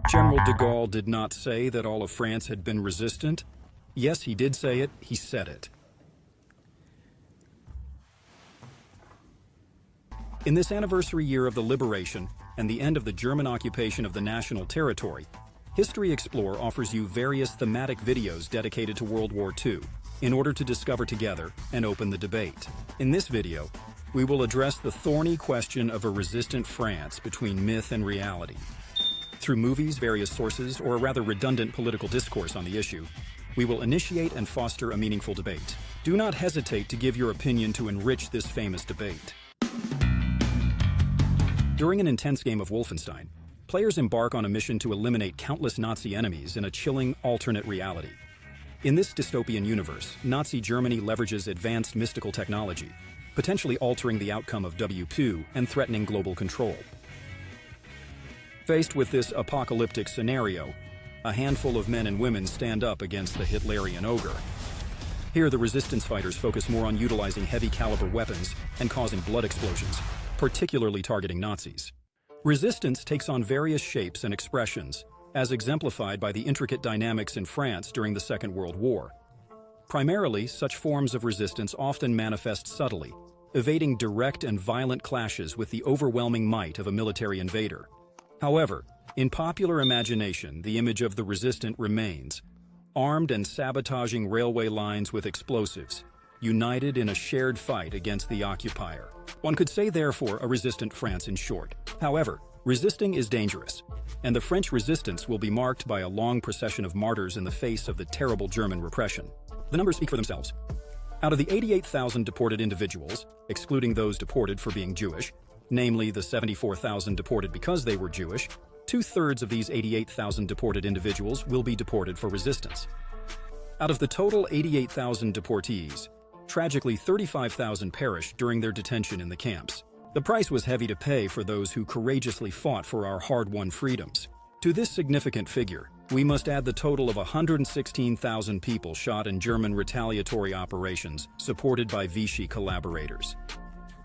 General de Gaulle did not say that all of France had been resistant. Yes, he did say it. He said it. In this anniversary year of the liberation and the end of the German occupation of the national territory, History Explore offers you various thematic videos dedicated to World War II in order to discover together and open the debate. In this video, we will address the thorny question of a resistant France between myth and reality. Through movies, various sources, or a rather redundant political discourse on the issue, we will initiate and foster a meaningful debate. Do not hesitate to give your opinion to enrich this famous debate. During an intense game of Wolfenstein, players embark on a mission to eliminate countless Nazi enemies in a chilling alternate reality. In this dystopian universe, Nazi Germany leverages advanced mystical technology, potentially altering the outcome of W2 and threatening global control. Faced with this apocalyptic scenario, a handful of men and women stand up against the Hitlerian ogre. Here, the resistance fighters focus more on utilizing heavy-caliber weapons and causing blood explosions, particularly targeting Nazis. Resistance takes on various shapes and expressions, as exemplified by the intricate dynamics in France during the Second World War. Primarily, such forms of resistance often manifest subtly, evading direct and violent clashes with the overwhelming might of a military invader. However, in popular imagination, the image of the resistant remains, armed and sabotaging railway lines with explosives, united in a shared fight against the occupier. One could say, therefore, a resistant France in short. However, resisting is dangerous, and the French resistance will be marked by a long procession of martyrs in the face of the terrible German repression. The numbers speak for themselves. Out of the 88,000 deported individuals, excluding those deported for being Jewish, namely the 74,000 deported because they were Jewish, 2/3 of these 88,000 deported individuals will be deported for resistance. Out of the total 88,000 deportees, tragically 35,000 perished during their detention in the camps. The price was heavy to pay for those who courageously fought for our hard-won freedoms. To this significant figure, we must add the total of 116,000 people shot in German retaliatory operations supported by Vichy collaborators.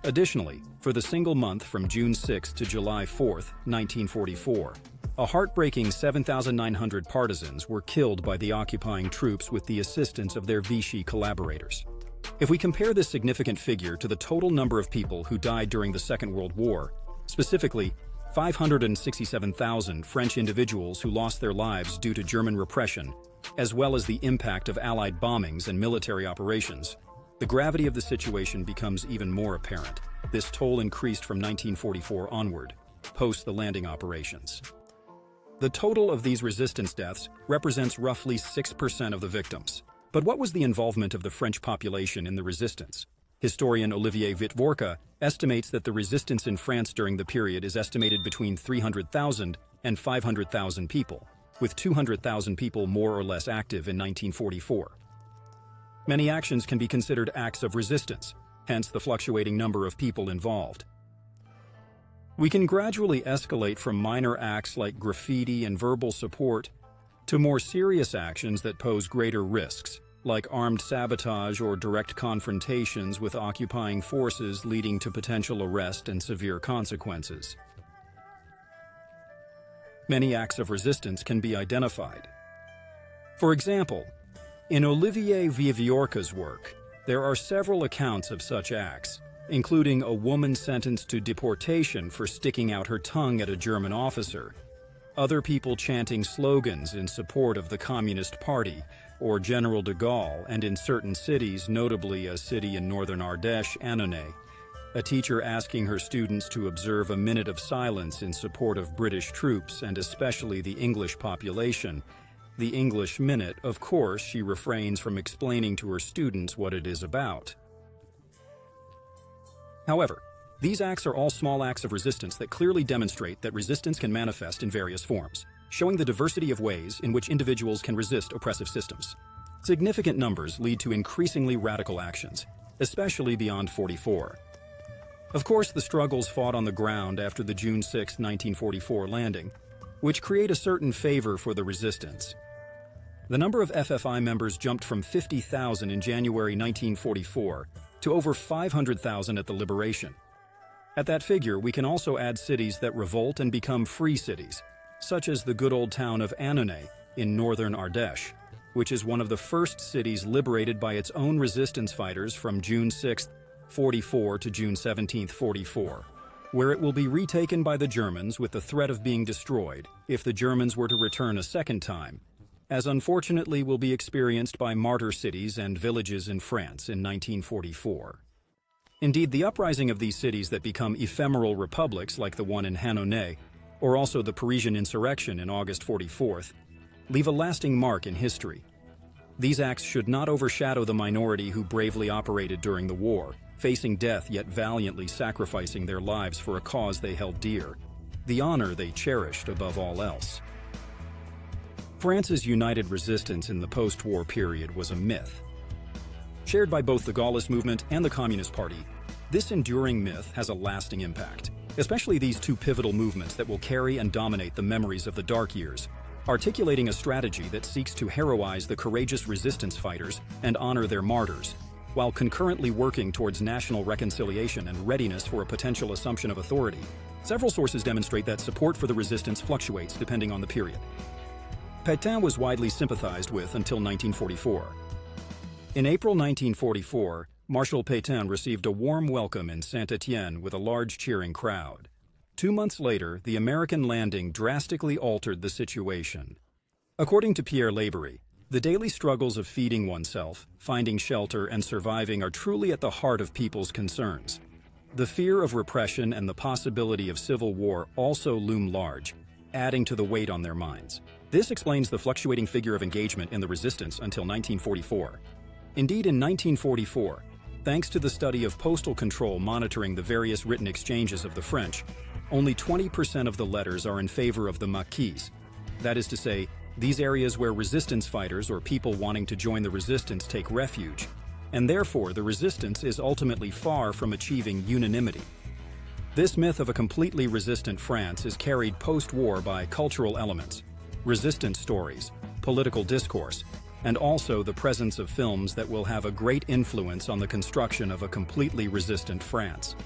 Additionally, for the single month from June 6 to July 4, 1944, a heartbreaking 7,900 partisans were killed by the occupying troops with the assistance of their Vichy collaborators. If we compare this significant figure to the total number of people who died during the Second World War, specifically 567,000 French individuals who lost their lives due to German repression, as well as the impact of Allied bombings and military operations, the gravity of the situation becomes even more apparent. This toll increased from 1944 onward, post the landing operations. The total of these resistance deaths represents roughly 6% of the victims. But what was the involvement of the French population in the resistance? Historian Olivier Wittvorka estimates that the resistance in France during the period is estimated between 300,000 and 500,000 people, with 200,000 people more or less active in 1944. Many actions can be considered acts of resistance, hence the fluctuating number of people involved. We can gradually escalate from minor acts like graffiti and verbal support to more serious actions that pose greater risks, like armed sabotage or direct confrontations with occupying forces leading to potential arrest and severe consequences. Many acts of resistance can be identified. For example, in Olivier Wittvorka's work, there are several accounts of such acts, including a woman sentenced to deportation for sticking out her tongue at a German officer, other people chanting slogans in support of the Communist Party or General de Gaulle, and in certain cities, notably a city in northern Ardèche, Annonay, a teacher asking her students to observe a minute of silence in support of British troops and especially the English population. The English minute, of course, she refrains from explaining to her students what it is about. However, these acts are all small acts of resistance that clearly demonstrate that resistance can manifest in various forms, showing the diversity of ways in which individuals can resist oppressive systems. Significant numbers lead to increasingly radical actions, especially beyond 44. Of course, the struggles fought on the ground after the June 6, 1944 landing, which create a certain favor for the resistance. The number of FFI members jumped from 50,000 in January 1944 to over 500,000 at the liberation. At that figure, we can also add cities that revolt and become free cities, such as the good old town of Annonay in northern Ardèche, which is one of the first cities liberated by its own resistance fighters from June 6, 44 to June 17, 44, where it will be retaken by the Germans with the threat of being destroyed if the Germans were to return a second time, as unfortunately will be experienced by martyr cities and villages in France in 1944. Indeed, the uprising of these cities that become ephemeral republics like the one in Annonay, or also the Parisian insurrection in August 44th, leave a lasting mark in history. These acts should not overshadow the minority who bravely operated during the war, facing death yet valiantly sacrificing their lives for a cause they held dear, the honor they cherished above all else. France's united resistance in the post-war period was a myth. Shared by both the Gaullist movement and the Communist Party, this enduring myth has a lasting impact, especially these two pivotal movements that will carry and dominate the memories of the dark years, articulating a strategy that seeks to heroize the courageous resistance fighters and honor their martyrs, while concurrently working towards national reconciliation and readiness for a potential assumption of authority. Several sources demonstrate that support for the resistance fluctuates depending on the period. Pétain was widely sympathized with until 1944. In April 1944, Marshal Pétain received a warm welcome in Saint-Étienne with a large cheering crowd. 2 months later, the American landing drastically altered the situation. According to Pierre Laborie, the daily struggles of feeding oneself, finding shelter, and surviving are truly at the heart of people's concerns. The fear of repression and the possibility of civil war also loom large, adding to the weight on their minds. This explains the fluctuating figure of engagement in the resistance until 1944. Indeed, in 1944, thanks to the study of postal control monitoring the various written exchanges of the French, only 20% of the letters are in favor of the maquis. That is to say, these areas where resistance fighters or people wanting to join the resistance take refuge, and therefore the resistance is ultimately far from achieving unanimity. This myth of a completely resistant France is carried post-war by cultural elements, resistance stories, political discourse, and also the presence of films that will have a great influence on the construction of a completely resistant France.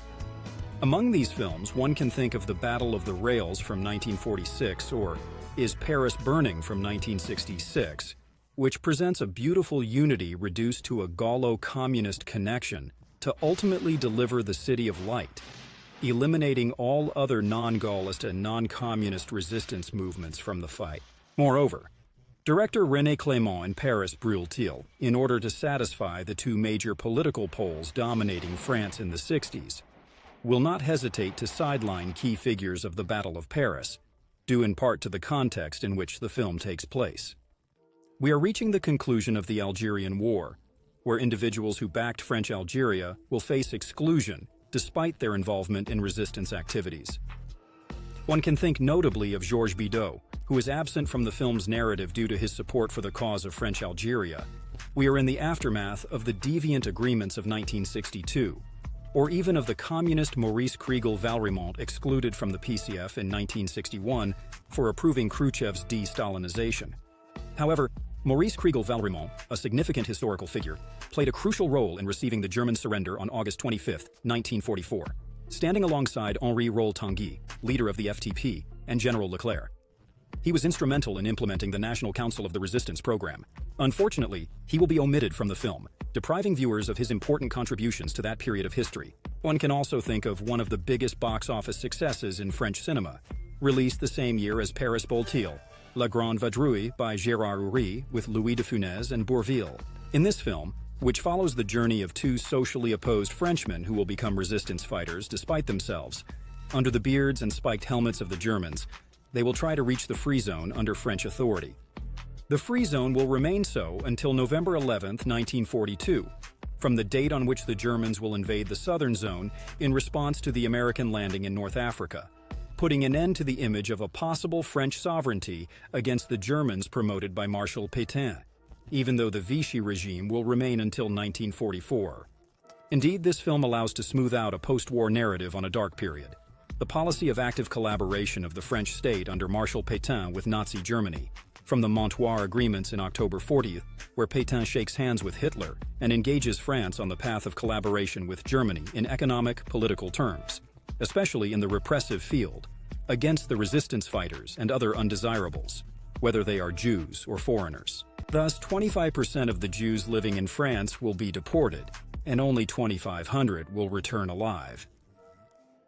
Among these films, one can think of The Battle of the Rails from 1946 or Is Paris Burning from 1966, which presents a beautiful unity reduced to a Gallo-communist connection to ultimately deliver the City of Light, eliminating all other non-Gaullist and non-communist resistance movements from the fight. Moreover, director René Clément in Paris Brûle-t-il, in order to satisfy the two major political poles dominating France in the 60s, will not hesitate to sideline key figures of the Battle of Paris, due in part to the context in which the film takes place. We are reaching the conclusion of the Algerian War, where individuals who backed French Algeria will face exclusion despite their involvement in resistance activities. One can think notably of Georges Bidault, who is absent from the film's narrative due to his support for the cause of French Algeria. We are in the aftermath of the deviant agreements of 1962, or even of the communist Maurice Kriegel-Valrimont excluded from the PCF in 1961 for approving Khrushchev's de-Stalinization. However, Maurice Kriegel-Valrimont, a significant historical figure, played a crucial role in receiving the German surrender on August 25, 1944, standing alongside Henri Roll-Tanguy, leader of the FTP, and General Leclerc. He was instrumental in implementing the National Council of the Resistance program. Unfortunately, he will be omitted from the film, depriving viewers of his important contributions to that period of history. One can also think of one of the biggest box office successes in French cinema, released the same year as Paris Brûle-t-il, La Grande Vadrouille by Gérard Houry with Louis de Funès and Bourvil. In this film, which follows the journey of two socially opposed Frenchmen who will become resistance fighters despite themselves, under the beards and spiked helmets of the Germans, they will try to reach the Free Zone under French authority. The Free Zone will remain so until November 11, 1942, from the date on which the Germans will invade the Southern Zone in response to the American landing in North Africa, putting an end to the image of a possible French sovereignty against the Germans promoted by Marshal Pétain, even though the Vichy regime will remain until 1944. Indeed, this film allows to smooth out a post-war narrative on a dark period. The policy of active collaboration of the French state under Marshal Pétain with Nazi Germany, from the Montoire agreements in October 40th, where Pétain shakes hands with Hitler and engages France on the path of collaboration with Germany in economic, political terms, especially in the repressive field, against the resistance fighters and other undesirables, whether they are Jews or foreigners. Thus, 25% of the Jews living in France will be deported, and only 2,500 will return alive.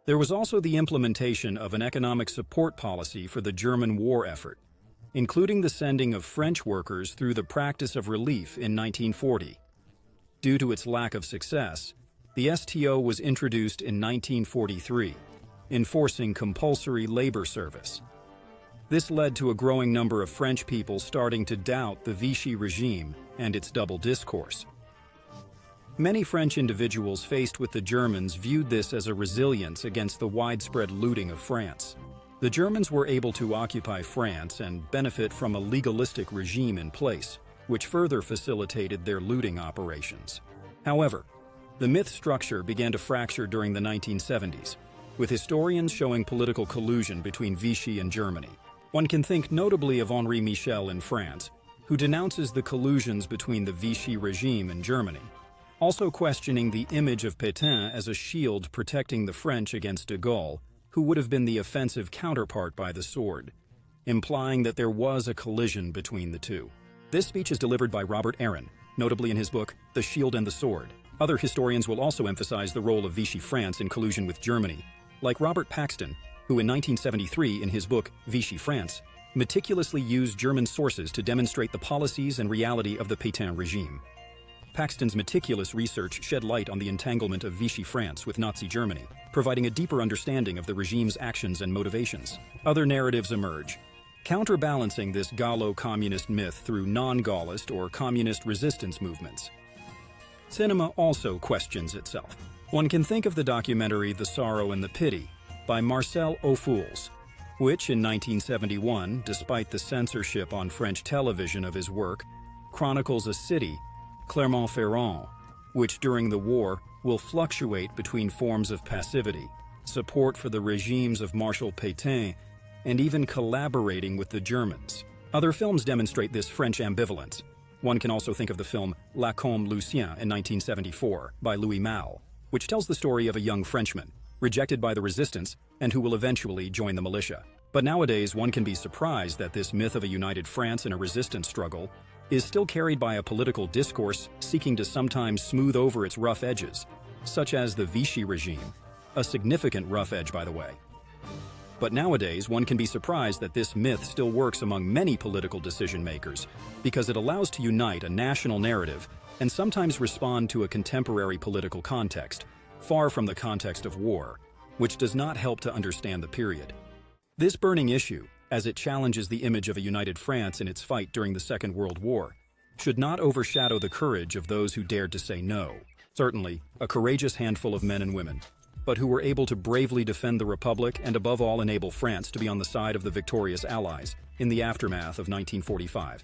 There was also the implementation of an economic support policy for the German war effort, including the sending of French workers through the practice of relief in 1940. Due to its lack of success, the STO was introduced in 1943, enforcing compulsory labor service. This led to a growing number of French people starting to doubt the Vichy regime and its double discourse. Many French individuals faced with the Germans viewed this as a resilience against the widespread looting of France. The Germans were able to occupy France and benefit from a legalistic regime in place, which further facilitated their looting operations. However, the myth structure began to fracture during the 1970s, with historians showing political collusion between Vichy and Germany. One can think notably of Henri Michel in France, who denounces the collusions between the Vichy regime and Germany, also questioning the image of Pétain as a shield protecting the French against de Gaulle, who would have been the offensive counterpart by the sword, implying that there was a collision between the two. This speech is delivered by Robert Aron, notably in his book, The Shield and the Sword. Other historians will also emphasize the role of Vichy France in collusion with Germany, like Robert Paxton, who in 1973 in his book, Vichy France, meticulously used German sources to demonstrate the policies and reality of the Pétain regime. Paxton's meticulous research shed light on the entanglement of Vichy France with Nazi Germany, providing a deeper understanding of the regime's actions and motivations. Other narratives emerge, counterbalancing this Gallo-communist myth through non-Gaullist or communist resistance movements. Cinema also questions itself. One can think of the documentary The Sorrow and the Pity by Marcel Aufouls, which in 1971, despite the censorship on French television of his work, chronicles a city, Clermont-Ferrand, which during the war will fluctuate between forms of passivity, support for the regimes of Marshal Pétain, and even collaborating with the Germans. Other films demonstrate this French ambivalence. One can also think of the film La Combe Lucien in 1974 by Louis Malle, which tells the story of a young Frenchman, rejected by the resistance and who will eventually join the militia. But nowadays, one can be surprised that this myth of a united France in a resistance struggle is still carried by a political discourse seeking to sometimes smooth over its rough edges, such as the Vichy regime, a significant rough edge, by the way. But nowadays, one can be surprised that this myth still works among many political decision-makers because it allows to unite a national narrative and sometimes respond to a contemporary political context, far from the context of war, which does not help to understand the period. This burning issue, as it challenges the image of a united France in its fight during the Second World War, should not overshadow the courage of those who dared to say no. Certainly, a courageous handful of men and women, but who were able to bravely defend the Republic and above all enable France to be on the side of the victorious Allies in the aftermath of 1945.